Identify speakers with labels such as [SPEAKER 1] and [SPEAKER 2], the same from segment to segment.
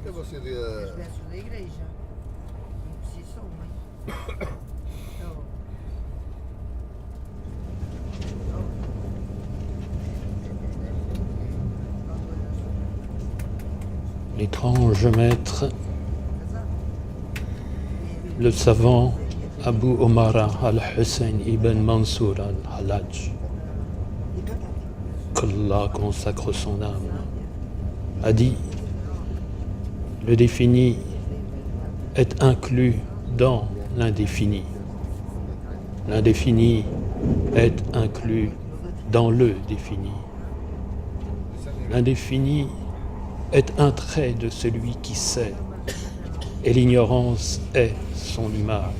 [SPEAKER 1] Os versos da igreja. Não precisou, mas.
[SPEAKER 2] L'étrange maître, le savant Abu Omara al-Hussein ibn Mansour al-Hallaj, qu'Allah consacre son âme, a dit: le défini est inclus dans l'indéfini. L'indéfini est inclus dans le défini. L'indéfini est un trait de celui qui sait, et l'ignorance est son image.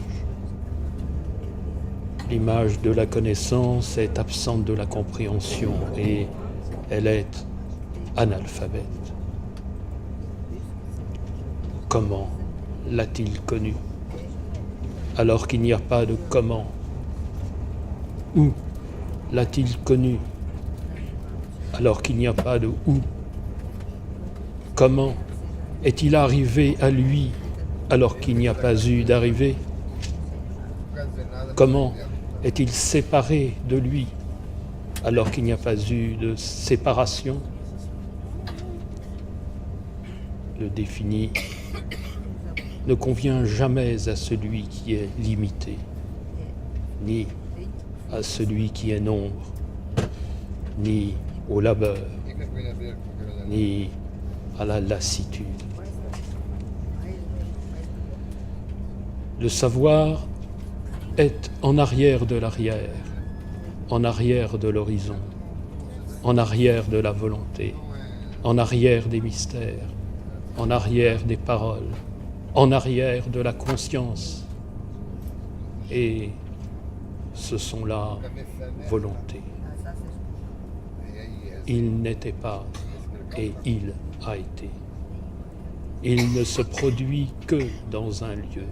[SPEAKER 2] L'image de la connaissance est absente de la compréhension et elle est analphabète. Comment l'a-t-il connu alors qu'il n'y a pas de comment? Où l'a-t-il connu alors qu'il n'y a pas de où? Comment est-il arrivé à lui alors qu'il n'y a pas eu d'arrivée? Comment est-il séparé de lui alors qu'il n'y a pas eu de séparation? Le défini ne convient jamais à celui qui est limité, ni à celui qui est nombre, ni au labeur, ni à la lassitude. Le savoir est en arrière de l'arrière, en arrière de l'horizon, en arrière de la volonté, en arrière des mystères, en arrière des paroles, en arrière de la conscience. Et ce sont là volonté. Il n'était pas et il a été. Il ne se produit que dans un lieu.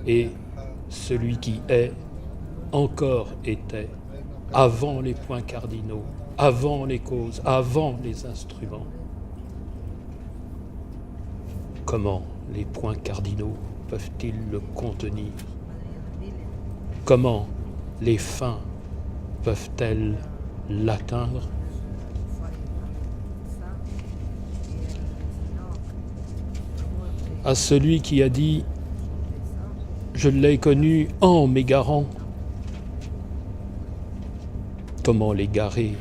[SPEAKER 2] Et celui qui est, encore était, avant les points cardinaux, avant les causes, avant les instruments. Comment les points cardinaux peuvent-ils le contenir? Comment les fins peuvent-elles l'atteindre? À celui qui a dit « Je l'ai connu en m'égarant », comment l'égaré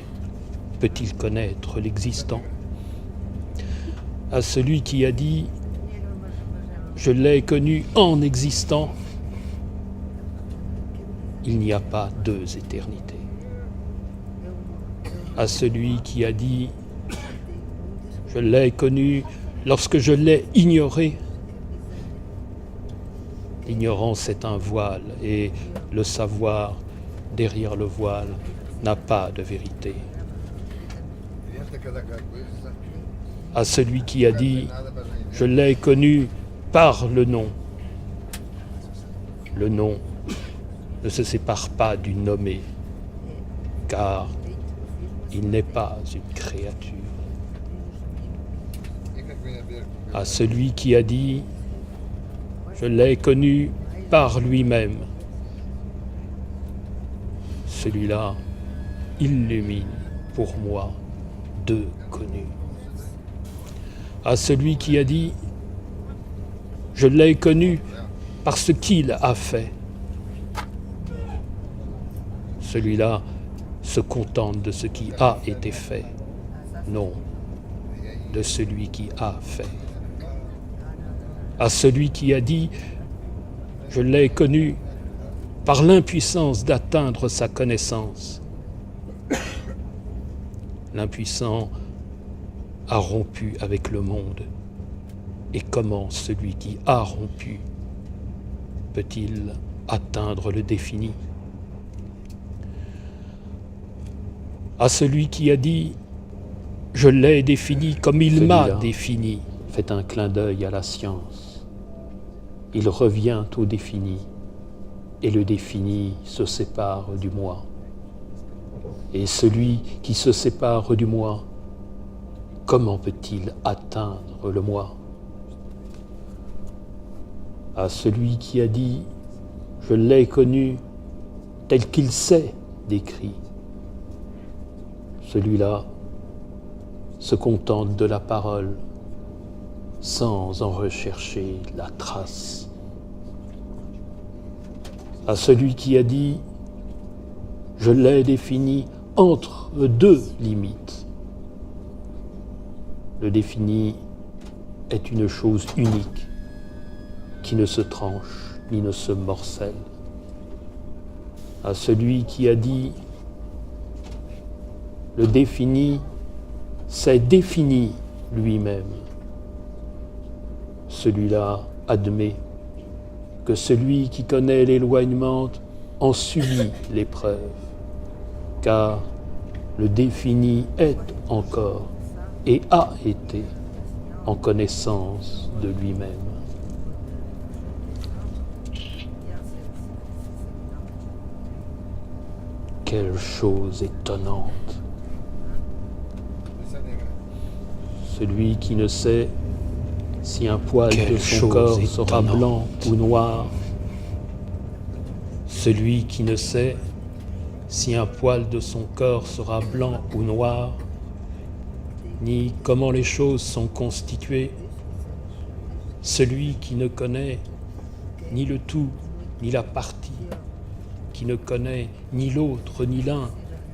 [SPEAKER 2] peut-il connaître l'existant? À celui qui a dit « Je l'ai connu en existant », il n'y a pas deux éternités. À celui qui a dit « Je l'ai connu lorsque je l'ai ignoré », l'ignorance est un voile et le savoir derrière le voile n'a pas de vérité. À celui qui a dit « Je l'ai connu par le nom », le nom ne se sépare pas du nommé, car il n'est pas une créature. À celui qui a dit « Je l'ai connu par lui-même », celui-là illumine pour moi deux connus. À celui qui a dit « Je l'ai connu par ce qu'il a fait », celui-là se contente de ce qui a été fait, non de celui qui a fait. À celui qui a dit « Je l'ai connu par l'impuissance d'atteindre sa connaissance ». L'impuissant a rompu avec le monde. Et comment celui qui a rompu peut-il atteindre le défini? À celui qui a dit « Je l'ai défini comme il m'a défini », fait un clin d'œil à la science. Il revient au défini, et le défini se sépare du moi. Et celui qui se sépare du moi, comment peut-il atteindre le moi? à celui qui a dit « Je l'ai connu tel qu'il s'est décrit ». Celui-là se contente de la parole sans en rechercher la trace. À celui qui a dit « Je l'ai défini entre deux limites ». Le défini est une chose unique qui ne se tranche ni ne se morcelle. À celui qui a dit « Le défini s'est défini lui-même ». Celui-là admet que celui qui connaît l'éloignement en subit l'épreuve, car le défini est encore et a été en connaissance de lui-même. Quelle chose étonnante! Celui qui ne sait si un poil de son corps sera blanc ou noir, celui qui ne sait si un poil de son corps sera blanc ou noir, ni comment les choses sont constituées, celui qui ne connaît ni le tout, ni la partie, qui ne connaît ni l'autre, ni l'un,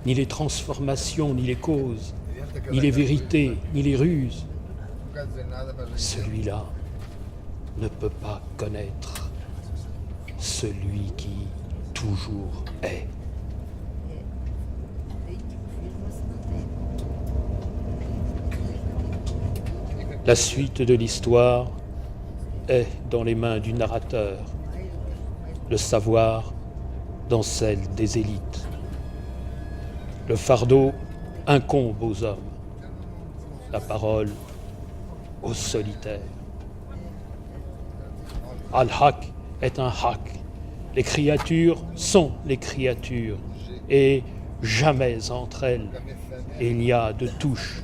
[SPEAKER 2] ni les transformations, ni les causes, ni les vérités, ni les ruses, celui-là ne peut pas connaître celui qui toujours est. La suite de l'histoire est dans les mains du narrateur, le savoir dans celle des élites. Le fardeau incombe aux hommes, la parole aux solitaires. Al-Haq est un Haq. Les créatures sont les créatures et jamais entre elles il n'y a de touche.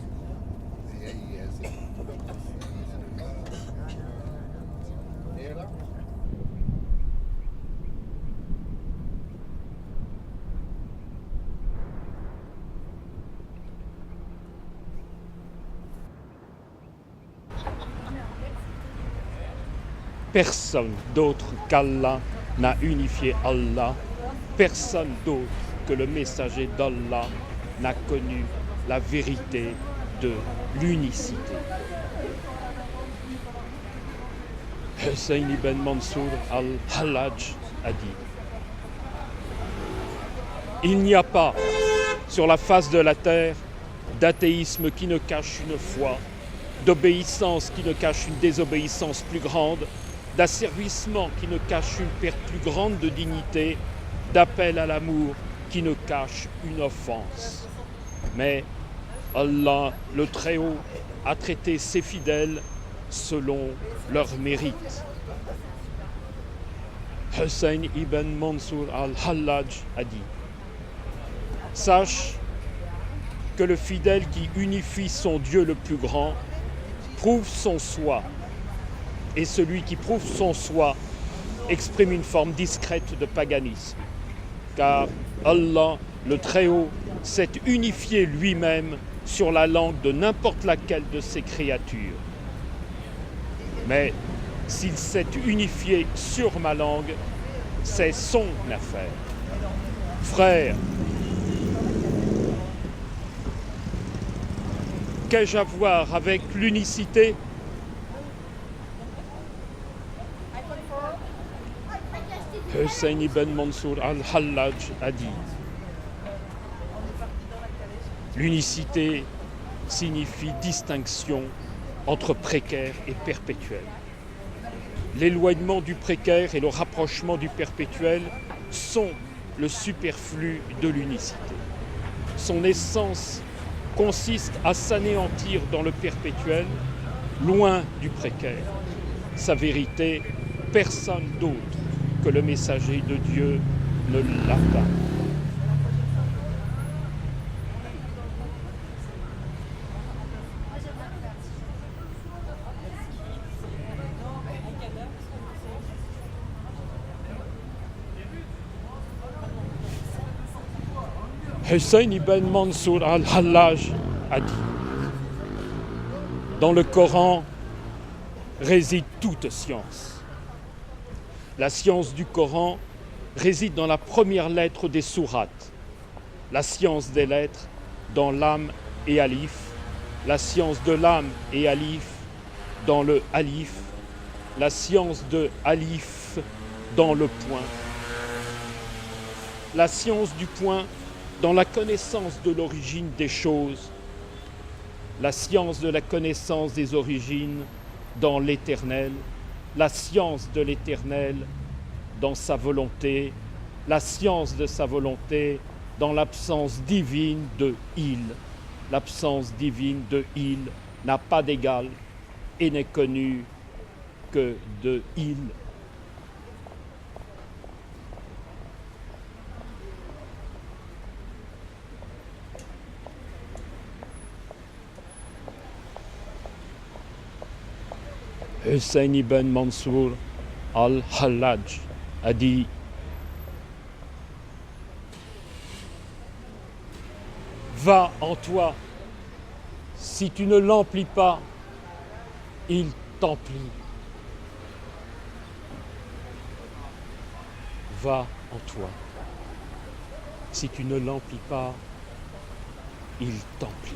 [SPEAKER 2] Personne d'autre qu'Allah n'a unifié Allah. Personne d'autre que le messager d'Allah n'a connu la vérité de l'unicité. Hussein ibn Mansour al-Hallaj a dit « Il n'y a pas sur la face de la terre d'athéisme qui ne cache une foi, d'obéissance qui ne cache une désobéissance plus grande, d'asservissement qui ne cache une perte plus grande de dignité, d'appel à l'amour qui ne cache une offense. Mais Allah, le Très-Haut, a traité ses fidèles selon leur mérite. » Hussein ibn Mansour al-Hallaj a dit « Sache que le fidèle qui unifie son Dieu le plus grand prouve son soi, et celui qui prouve son soi exprime une forme discrète de paganisme, car Allah, le Très-Haut, s'est unifié lui-même sur la langue de n'importe laquelle de ses créatures. Mais s'il s'est unifié sur ma langue, c'est son affaire. Frère, qu'ai-je à voir avec l'unicité ? Hussein ibn Mansour al-Hallaj a dit « L'unicité signifie distinction entre précaire et perpétuel. L'éloignement du précaire et le rapprochement du perpétuel sont le superflu de l'unicité. Son essence consiste à s'anéantir dans le perpétuel, loin du précaire. Sa vérité, personne d'autre que le messager de Dieu ne l'atteint. » Hussein ibn Mansour al-Hallaj a dit: dans le Coran réside toute science. La science du Coran réside dans la première lettre des sourates, la science des lettres dans Lam et Alif, la science de Lam et Alif dans le Alif, la science de Alif dans le point, la science du point dans la connaissance de l'origine des choses, la science de la connaissance des origines dans l'éternel, la science de l'éternel dans sa volonté, la science de sa volonté dans l'absence divine de il. L'absence divine de il n'a pas d'égal et n'est connue que de il. Hussein ibn Mansour al-Hallaj a dit: va en toi, si tu ne l'emplis pas, il t'emplit. Va en toi, si tu ne l'emplis pas, il t'emplit.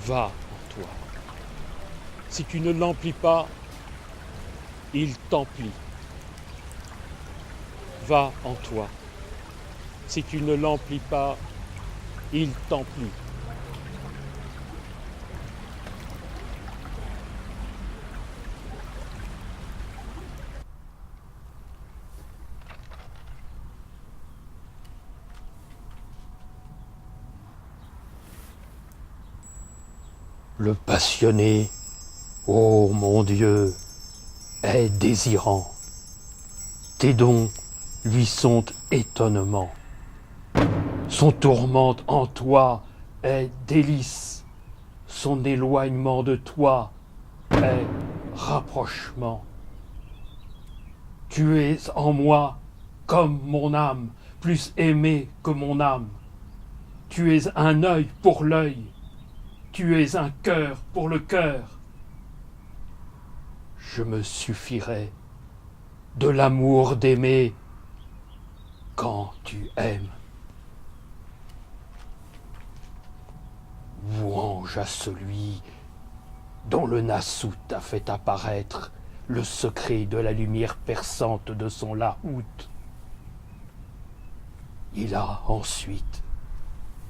[SPEAKER 2] Va en toi. Si tu ne l'emplis pas, il t'emplit. Va en toi. Si tu ne l'emplis pas, il t'emplit. Le passionné, ô mon Dieu, est désirant. Tes dons lui sont étonnement. Son tourment en toi est délice. Son éloignement de toi est rapprochement. Tu es en moi comme mon âme, plus aimé que mon âme. Tu es un œil pour l'œil. Tu es un cœur pour le cœur. Je me suffirai de l'amour d'aimer quand tu aimes. Louange à celui dont le Nassout a fait apparaître le secret de la lumière perçante de son lahout. Il a ensuite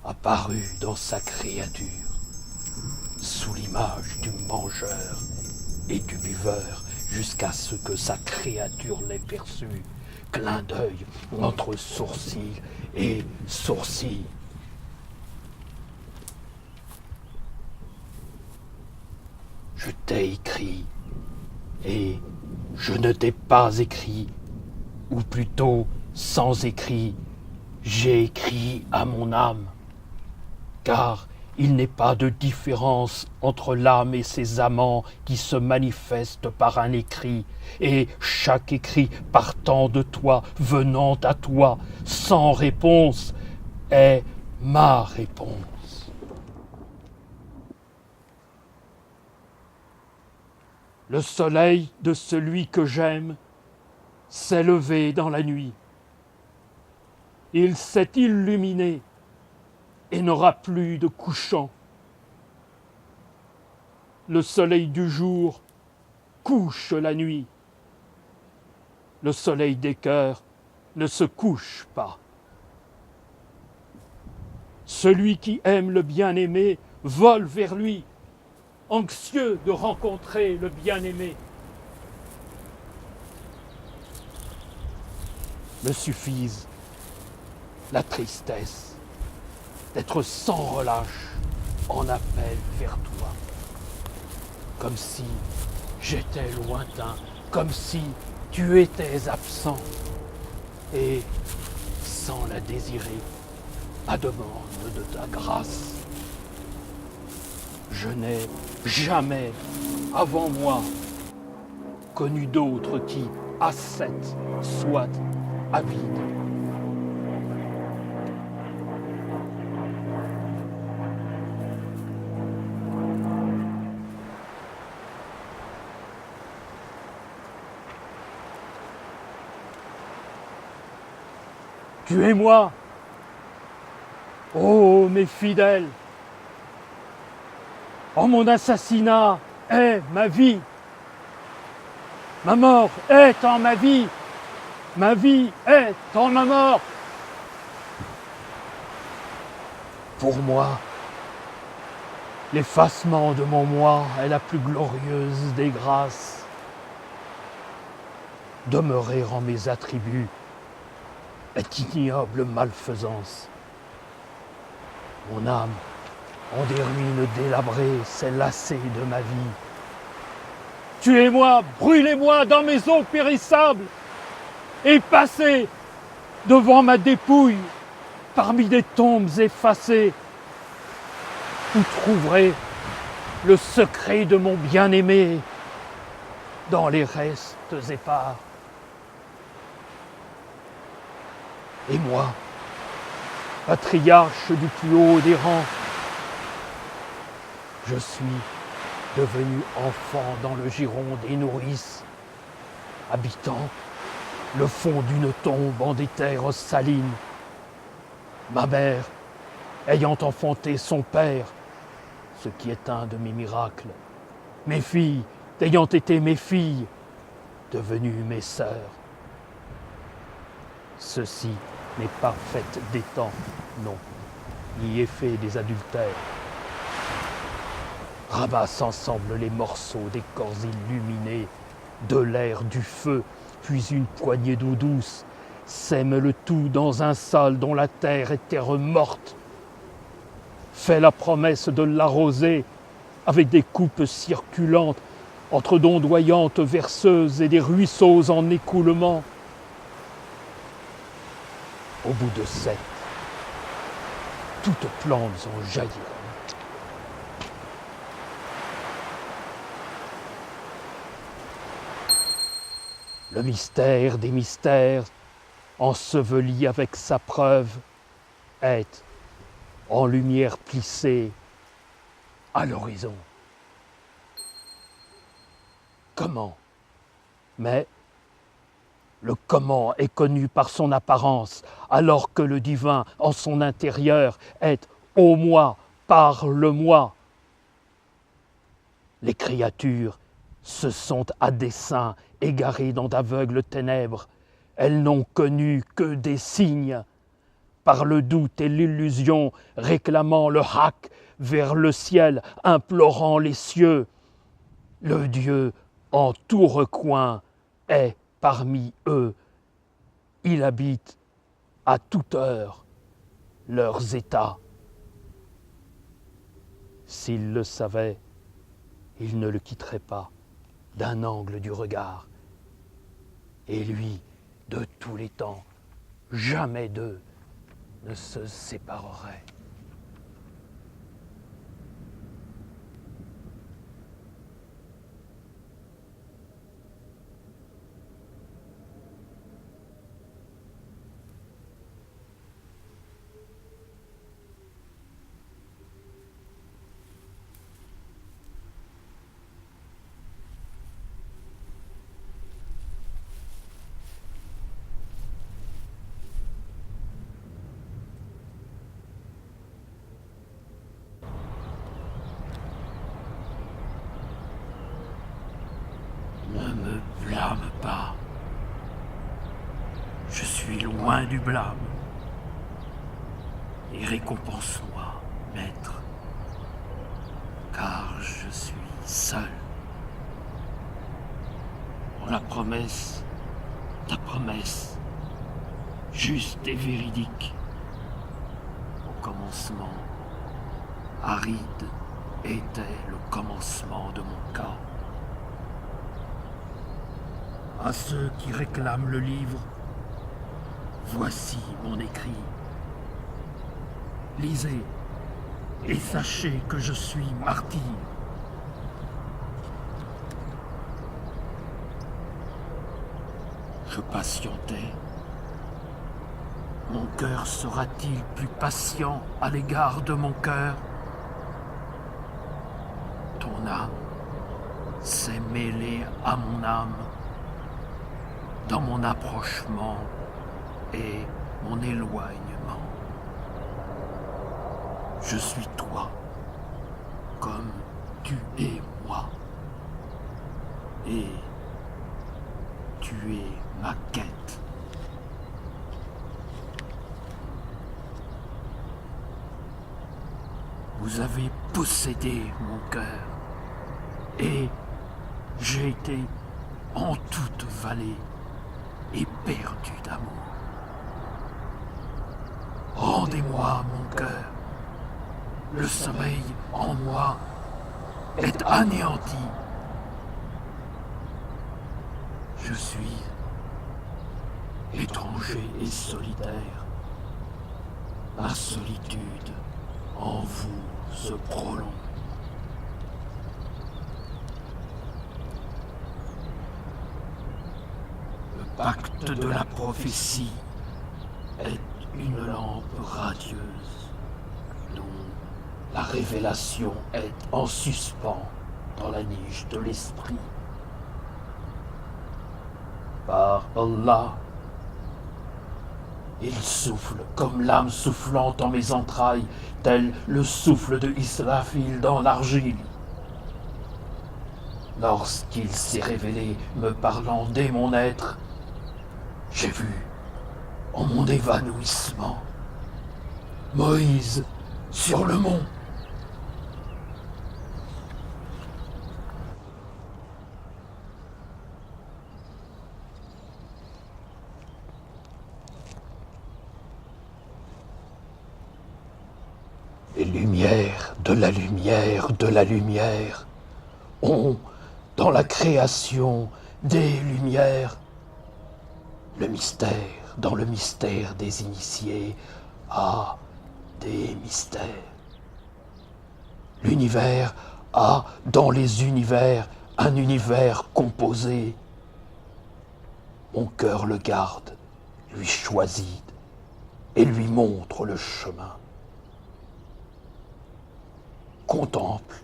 [SPEAKER 2] apparu dans sa créature, sous l'image du mangeur et du buveur, jusqu'à ce que sa créature l'ait perçu, clin d'œil entre sourcil et sourcil. Je t'ai écrit, et je ne t'ai pas écrit, ou plutôt sans écrit, j'ai écrit à mon âme, car il n'est pas de différence entre l'âme et ses amants qui se manifestent par un écrit, et chaque écrit partant de toi, venant à toi, sans réponse, est ma réponse. Le soleil de celui que j'aime s'est levé dans la nuit. Il s'est illuminé et n'aura plus de couchant. Le soleil du jour couche la nuit. Le soleil des cœurs ne se couche pas. Celui qui aime le bien-aimé vole vers lui, anxieux de rencontrer le bien-aimé. Me suffise la tristesse d'être sans relâche en appel vers toi, comme si j'étais lointain, comme si tu étais absent, et sans la désirer, à demande de ta grâce. Je n'ai jamais, avant moi, connu d'autre qui, ascète, soit avide. Tuez-moi, ô mes fidèles. Oh, mon assassinat est ma vie. Ma mort est en ma vie. Ma vie est en ma mort. Pour moi, l'effacement de mon moi est la plus glorieuse des grâces. Demeurer en mes attributs est ignoble malfaisance. Mon âme, en des ruines délabrées, s'est lassée de ma vie. Tuez-moi, brûlez-moi dans mes eaux périssables et passez devant ma dépouille parmi des tombes effacées. Vous trouverez le secret de mon bien-aimé dans les restes épars. Et moi, patriarche du plus haut des rangs, je suis devenu enfant dans le giron des nourrices, habitant le fond d'une tombe en des terres salines. Ma mère ayant enfanté son père, ce qui est un de mes miracles, mes filles ayant été mes filles, devenues mes sœurs. Ceci n'est pas fait des temps, non, ni effet des adultères. Ramasse ensemble les morceaux des corps illuminés, de l'air, du feu, puis une poignée d'eau douce, sème le tout dans un sal dont la terre est terre morte. Fais la promesse de l'arroser avec des coupes circulantes entre d'ondoyantes verseuses et des ruisseaux en écoulement. Au bout de 7, toutes plantes en jailliront. Le mystère des mystères, enseveli avec sa preuve, est en lumière plissée à l'horizon. Comment? Mais le comment est connu par son apparence, alors que le divin en son intérieur est au moi, par le moi. Les créatures se sont à dessein égarées dans d'aveugles ténèbres. Elles n'ont connu que des signes. Par le doute et l'illusion, réclamant le hak vers le ciel, implorant les cieux. Le Dieu en tout recoin est parmi eux. Il habite à toute heure leurs états. S'ils le savaient, ils ne le quitteraient pas d'un angle du regard. Et lui, de tous les temps, jamais d'eux ne se sépareraient. Ne me blâme pas. Je suis loin du blâme. Et récompense-moi, maître, car je suis seul. Pour la promesse, ta promesse, juste et véridique. Au commencement, aride était le commencement de mon cas. À ceux qui réclament le livre, voici mon écrit. Lisez et sachez que je suis martyr. Je patientais. Mon cœur sera-t-il plus patient à l'égard de mon cœur? Ton âme s'est mêlée à mon âme dans mon approchement et
[SPEAKER 3] mon éloignement. Je suis toi, comme tu es moi. Et tu es ma quête. Vous avez possédé mon cœur, et j'ai été en toute vallée et perdu d'amour. Rendez-moi mon cœur. Le sommeil en moi est anéanti. Je suis étranger et solitaire. Ma solitude en vous se prolonge. Le pacte de la prophétie est une lampe radieuse dont la révélation est en suspens dans la niche de l'esprit. Par Allah, il souffle comme l'âme soufflante en mes entrailles, tel le souffle de Israfil dans l'argile. Lorsqu'il s'est révélé me parlant dès mon être, j'ai vu, en mon évanouissement, Moïse sur le mont. Les lumières de la lumière de la lumière ont, dans la création des lumières, le mystère dans le mystère des initiés a des mystères. L'univers a dans les univers un univers composé. Mon cœur le garde, lui choisit et lui montre le chemin. Contemple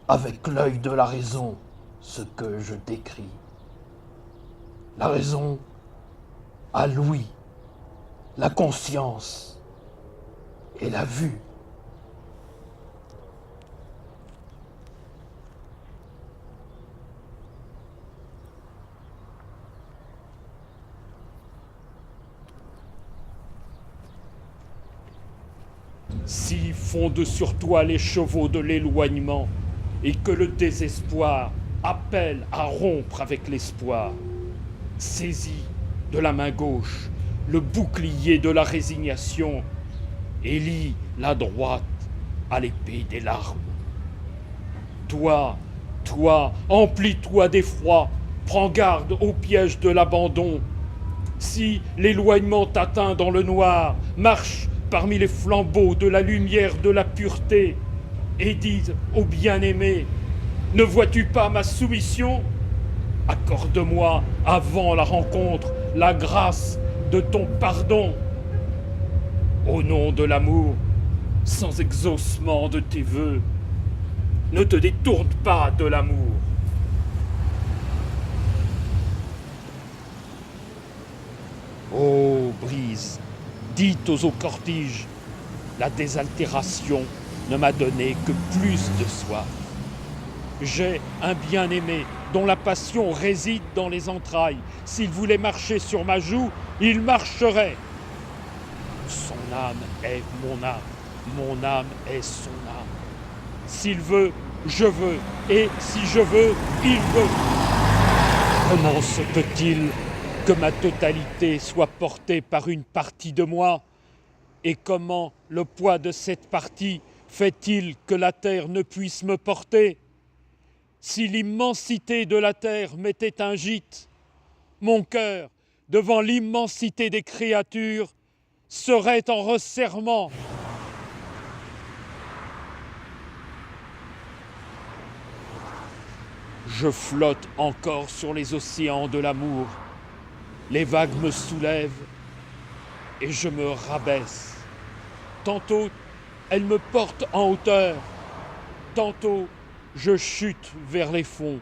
[SPEAKER 3] avec l'œil de la raison ce que je décris. La raison a l'ouïe, la conscience et la vue.
[SPEAKER 2] Si fondent sur toi les chevaux de l'éloignement, et que le désespoir appelle à rompre avec l'espoir, saisis de la main gauche le bouclier de la résignation et lie la droite à l'épée des larmes. Toi, emplis-toi d'effroi, prends garde au piège de l'abandon. Si l'éloignement t'atteint dans le noir, marche parmi les flambeaux de la lumière de la pureté et dis au bien-aimé, ne vois-tu pas ma soumission ? Accorde-moi avant la rencontre la grâce de ton pardon. Au nom de l'amour, sans exaucement de tes vœux, ne te détourne pas de l'amour. Ô brise, dites aux cortiges, la désaltération ne m'a donné que plus de soif. J'ai un bien-aimé dont la passion réside dans les entrailles. S'il voulait marcher sur ma joue, il marcherait. Son âme est mon âme est son âme. S'il veut, je veux, et si je veux, il veut. Comment se peut-il que ma totalité soit portée par une partie de moi ? Et comment le poids de cette partie fait-il que la terre ne puisse me porter ? Si l'immensité de la terre m'était un gîte, mon cœur, devant l'immensité des créatures, serait en resserrement. Je flotte encore sur les océans de l'amour. Les vagues me soulèvent et je me rabaisse. Tantôt, elles me portent en hauteur. Tantôt, je chute vers les fonds,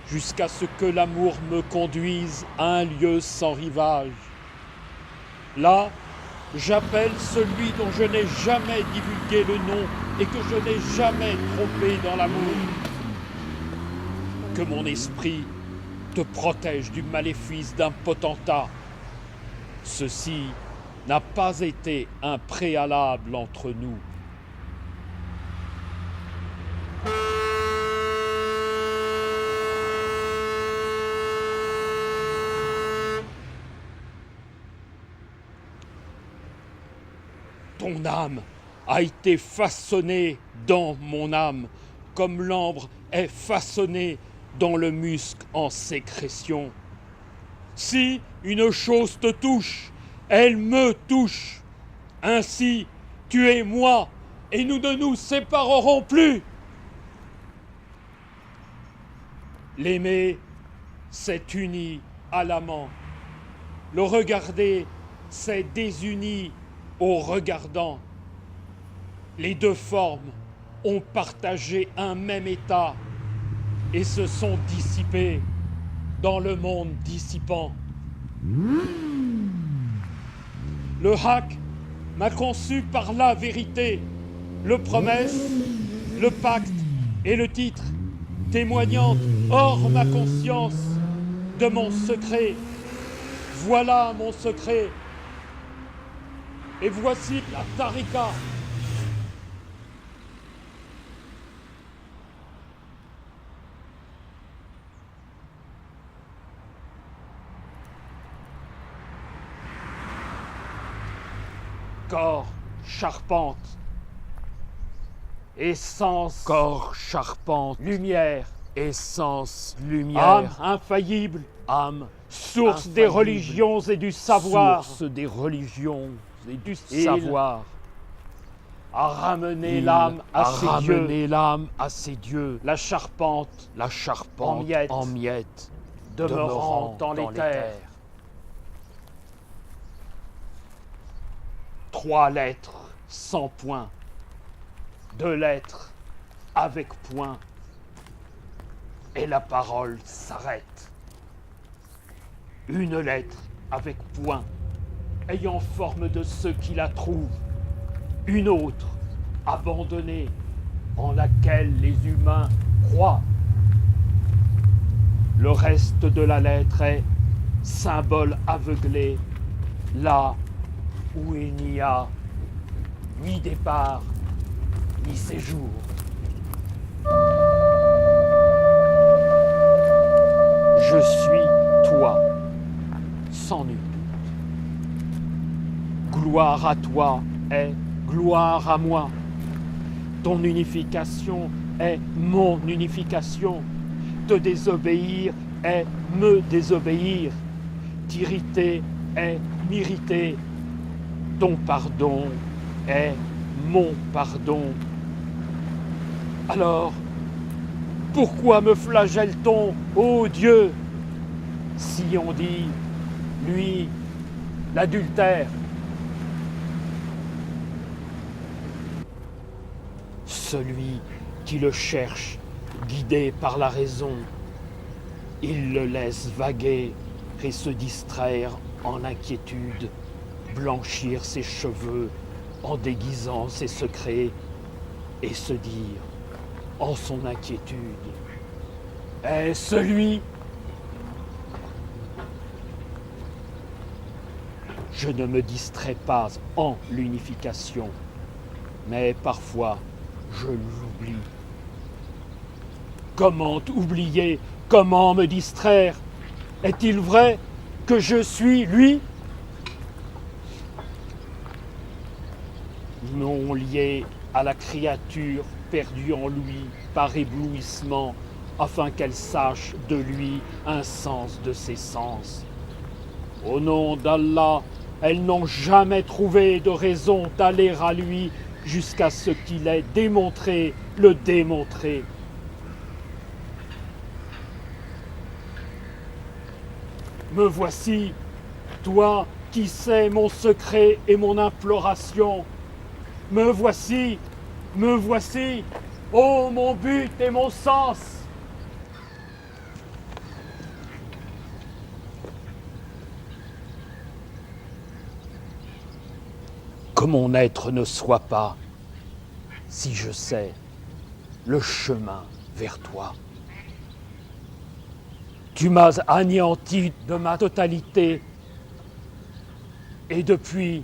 [SPEAKER 2] jusqu'à ce que l'amour me conduise à un lieu sans rivage. Là, j'appelle celui dont je n'ai jamais divulgué le nom et que je n'ai jamais trompé dans l'amour. Que mon esprit te protège du maléfice d'un potentat. Ceci n'a pas été un préalable entre nous. Ton âme a été façonnée dans mon âme, comme l'ambre est façonné dans le musc en sécrétion. Si une chose te touche, elle me touche. Ainsi, tu es moi, et nous ne nous séparerons plus. L'aimer, c'est uni à l'amant. Le regarder, c'est désuni au regardant. Les deux formes ont partagé un même état et se sont dissipés dans le monde dissipant. Le Hak m'a conçu par la vérité, le promesse, le pacte et le titre, témoignant hors ma conscience de mon secret. Voilà mon secret. Et voici la Tarika. Corps, charpente. Essence. Corps, charpente. Lumière. Essence, lumière. Âme infaillible. Âme. Source infaillible. Des religions et du savoir. Source des religions et du savoir. À ramener l'âme à ses dieux. La charpente en miettes, demeurant dans les terres. 3 lettres sans point, 2 lettres avec point, et la parole s'arrête. 1 lettre avec point, ayant forme de ceux qui la trouvent. 1 autre, abandonnée, en laquelle les humains croient. Le reste de la lettre est symbole aveuglé, là où il n'y a ni départ, ni séjour. Je suis toi, sans nul doute. Gloire à toi est gloire à moi. Ton unification est mon unification. Te désobéir est me désobéir. T'irriter est m'irriter. Ton pardon est mon pardon. Alors, pourquoi me flagelle-t-on, ô Dieu, si on dit, lui, l'adultère? Celui qui le cherche, guidé par la raison, il le laisse vaguer et se distraire en inquiétude, blanchir ses cheveux en déguisant ses secrets et se dire, en son inquiétude, est-ce lui? Je ne me distrais pas en l'unification, mais parfois je l'oublie. Comment oublier? Comment me distraire? Est-il vrai que je suis lui? Non lié à la créature perdue en lui par éblouissement, afin qu'elle sache de lui un sens de ses sens. Au nom d'Allah, elles n'ont jamais trouvé de raison d'aller à lui jusqu'à ce qu'il ait démontré le démontré. Me voici, toi qui sais mon secret et mon imploration. Me voici, ô mon but et mon sens.
[SPEAKER 3] que mon être ne soit pas, si je sais le chemin vers toi. Tu m'as anéanti de ma totalité, et depuis,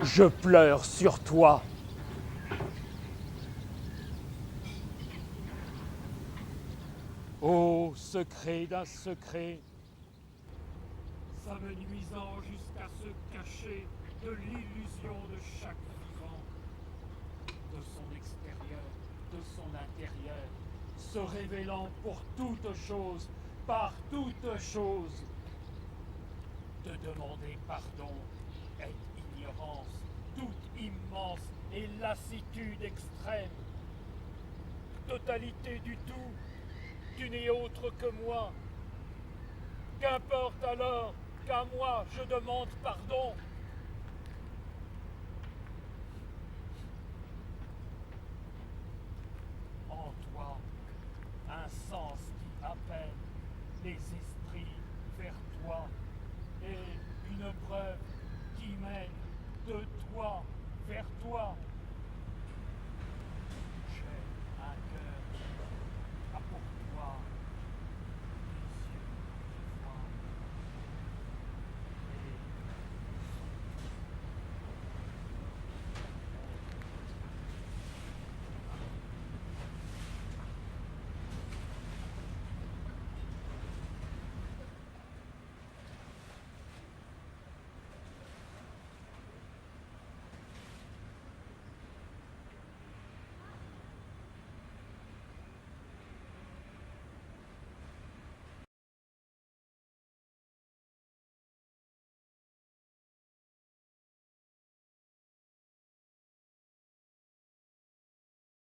[SPEAKER 3] je pleure sur toi. Ô secret d'un secret, s'amenuisant jusqu'à se cacher de l'illusion de chaque vivant, de son extérieur, de son intérieur, se révélant pour toute chose, par toute chose. De demander pardon est ignorance, toute immense et lassitude extrême. Totalité du tout, tu n'es autre que moi. Qu'importe alors qu'à moi je demande pardon. En toi, un sens qui appelle les esprits vers toi et une preuve qui mène de toi vers toi.